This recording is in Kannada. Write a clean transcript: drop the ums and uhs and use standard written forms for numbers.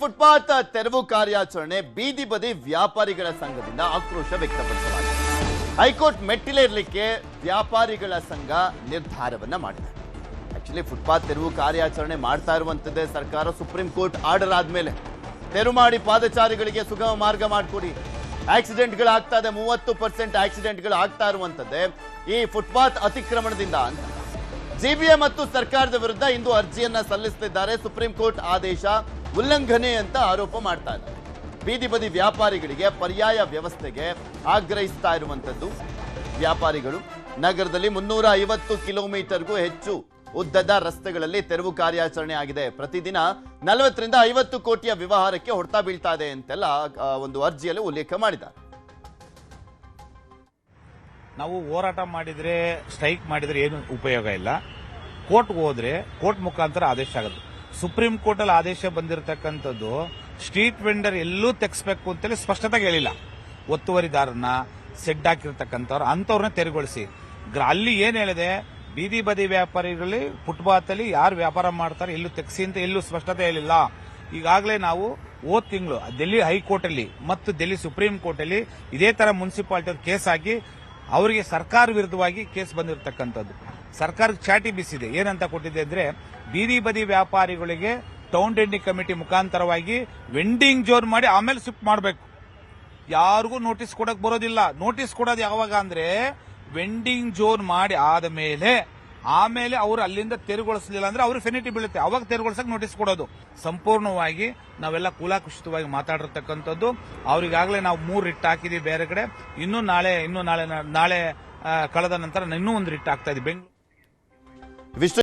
ಫುಟ್ಪಾತ್ ತೆರವು ಕಾರ್ಯಾಚರಣೆ ಬೀದಿ ಬದಿ ವ್ಯಾಪಾರಿಗಳ ಸಂಘದಿಂದ ಆಕ್ರೋಶ ವ್ಯಕ್ತಪಡಿಸಲಾಗಿದೆ. ಹೈಕೋರ್ಟ್ ಮೆಟ್ಟಿಲೇರಲಿಕ್ಕೆ ವ್ಯಾಪಾರಿಗಳ ಸಂಘ ನಿರ್ಧಾರವನ್ನ ಮಾಡಿದೆ. ಆಕ್ಚುಲಿ ಫುಟ್ಪಾತ್ ತೆರವು ಕಾರ್ಯಾಚರಣೆ ಮಾಡ್ತಾ ಇರುವಂತದ್ದೇ ಸರ್ಕಾರ ಸುಪ್ರೀಂ ಕೋರ್ಟ್ ಆರ್ಡರ್ ಆದ್ಮೇಲೆ ತೆರವು ಮಾಡಿ ಪಾದಚಾರಿಗಳಿಗೆ ಸುಗಮ ಮಾರ್ಗ ಮಾಡಿಕೊಡಿ. ಆಕ್ಸಿಡೆಂಟ್ಗಳಾಗ್ತಾ ಇದೆ, 30% ಆಕ್ಸಿಡೆಂಟ್ಗಳು ಆಗ್ತಾ ಇರುವಂತದ್ದೇ ಈ ಫುಟ್ಪಾತ್ ಅತಿಕ್ರಮಣದಿಂದ ಅಂತ ಜಿಬಿಎ ಮತ್ತು ಸರ್ಕಾರದ ವಿರುದ್ಧ ಇಂದು ಅರ್ಜಿಯನ್ನ ಸಲ್ಲಿಸುತ್ತಿದ್ದಾರೆ. ಸುಪ್ರೀಂ ಕೋರ್ಟ್ ಆದೇಶ ಉಲ್ಲಂಘನೆ ಅಂತ ಆರೋಪ ಮಾಡ್ತಾ ಇದ್ದಾರೆ. ಬೀದಿ ಬದಿ ವ್ಯಾಪಾರಿಗಳಿಗೆ ಪರ್ಯಾಯ ವ್ಯವಸ್ಥೆಗೆ ಆಗ್ರಹಿಸ್ತಾ ಇರುವಂತದ್ದು ವ್ಯಾಪಾರಿಗಳು. ನಗರದಲ್ಲಿ 350 ಕಿಲೋಮೀಟರ್ಗೂ ಹೆಚ್ಚು ಉದ್ದದ ರಸ್ತೆಗಳಲ್ಲಿ ತೆರವು ಕಾರ್ಯಾಚರಣೆ ಆಗಿದೆ. ಪ್ರತಿದಿನ 40 ರಿಂದ 50 ಕೋಟಿಯ ವ್ಯವಹಾರಕ್ಕೆ ಹೊಡೆತ ಬೀಳ್ತಾ ಇದೆ ಅಂತೆಲ್ಲ ಒಂದು ಅರ್ಜಿಯಲ್ಲಿ ಉಲ್ಲೇಖ ಮಾಡಿದ್ದಾರೆ. ನಾವು ಹೋರಾಟ ಮಾಡಿದ್ರೆ, ಸ್ಟ್ರೈಕ್ ಮಾಡಿದ್ರೆ ಏನು ಉಪಯೋಗ ಇಲ್ಲ. ಕೋರ್ಟ್ಗೆ ಹೋದ್ರೆ ಕೋರ್ಟ್ ಮುಖಾಂತರ ಆದೇಶ ಆಗುತ್ತೆ. ಸುಪ್ರೀಂ ಕೋರ್ಟ್ ಅಲ್ಲಿ ಆದೇಶ ಬಂದಿರತಕ್ಕಂಥದ್ದು ಸ್ಟ್ರೀಟ್ ವೆಂಡರ್ ಎಲ್ಲೂ ತೆಗೆಸಬೇಕು ಅಂತೇಳಿ ಸ್ಪಷ್ಟತೆಗೆ ಹೇಳಿಲ್ಲ. ಒತ್ತುವರಿದಾರನ್ನ, ಸೆಡ್ ಹಾಕಿರ್ತಕ್ಕಂಥವ್ರು ಅಂಥವ್ರನ್ನ ತೆರವುಗೊಳಿಸಿ. ಅಲ್ಲಿ ಏನ್ ಹೇಳಿದೆ, ಬೀದಿ ಬದಿ ವ್ಯಾಪಾರಿಗಳಲ್ಲಿ ಫುಟ್ಪಾತ್ ಅಲ್ಲಿ ಯಾರು ವ್ಯಾಪಾರ ಮಾಡ್ತಾರೆ ಎಲ್ಲೂ ತೆಗೆಸಿ ಅಂತ ಎಲ್ಲೂ ಸ್ಪಷ್ಟತೆ ಹೇಳಿಲ್ಲ. ಈಗಾಗಲೇ ನಾವು ಹೋದ ತಿಂಗಳು ಡೆಲ್ಲಿ ಹೈಕೋರ್ಟ್ ಅಲ್ಲಿ ಮತ್ತು ಡೆಲ್ಲಿ ಸುಪ್ರೀಂ ಕೋರ್ಟ್ ಅಲ್ಲಿ ಇದೇ ತರ ಮುನ್ಸಿಪಾಲಿಟಿ ಕೇಸ್ ಹಾಕಿ ಅವರಿಗೆ ಸರ್ಕಾರ ವಿರುದ್ಧವಾಗಿ ಕೇಸ್ ಬಂದಿರತಕ್ಕಂಥದ್ದು. ಸರ್ಕಾರಕ್ಕೆ ಚಾಟಿ ಬೀಸಿದೆ. ಏನಂತ ಕೊಟ್ಟಿದೆ ಅಂದ್ರೆ, ಬೀದಿ ಬದಿ ವ್ಯಾಪಾರಿಗಳಿಗೆ ಟೌನ್ ಡೆಂಡಿಂಗ್ ಕಮಿಟಿ ಮುಖಾಂತರವಾಗಿ ವೆಂಡಿಂಗ್ ಜೋನ್ ಮಾಡಿ ಆಮೇಲೆ ಶಿಫ್ಟ್ ಮಾಡಬೇಕು. ಯಾರಿಗೂ ನೋಟಿಸ್ ಕೊಡಕ್ ಬರೋದಿಲ್ಲ. ನೋಟಿಸ್ ಕೊಡೋದು ಯಾವಾಗ ಅಂದ್ರೆ ವೆಂಡಿಂಗ್ ಜೋನ್ ಮಾಡಿ ಆಮೇಲೆ ಅವರು ಅಲ್ಲಿಂದ ತೆರವುಗೊಳಿಸಲಿಲ್ಲ ಅಂದ್ರೆ ಅವ್ರಿಗೆ ಫೆನಿಟಿ ಬೀಳುತ್ತೆ. ಅವಾಗ ತೆರವುಗೊಳಿಸಕ್ ನೋಟಿಸ್ ಕೊಡೋದು. ಸಂಪೂರ್ಣವಾಗಿ ನಾವೆಲ್ಲ ಕೂಲಾಕುಷಿತವಾಗಿ ಮಾತಾಡಿರ್ತಕ್ಕಂಥದ್ದು. ಅವ್ರಿಗಾಗಲೇ ನಾವು 3 ರಿಟ್ ಹಾಕಿದೀವಿ ಬೇರೆ ಕಡೆ. ಇನ್ನೂ ನಾಳೆ ಕಳೆದ ನಂತರ ಇನ್ನೂ ಒಂದು ರಿಟ್ ಆಗ್ತಾ ಇದೆ ಬೆಂಗಳೂರು.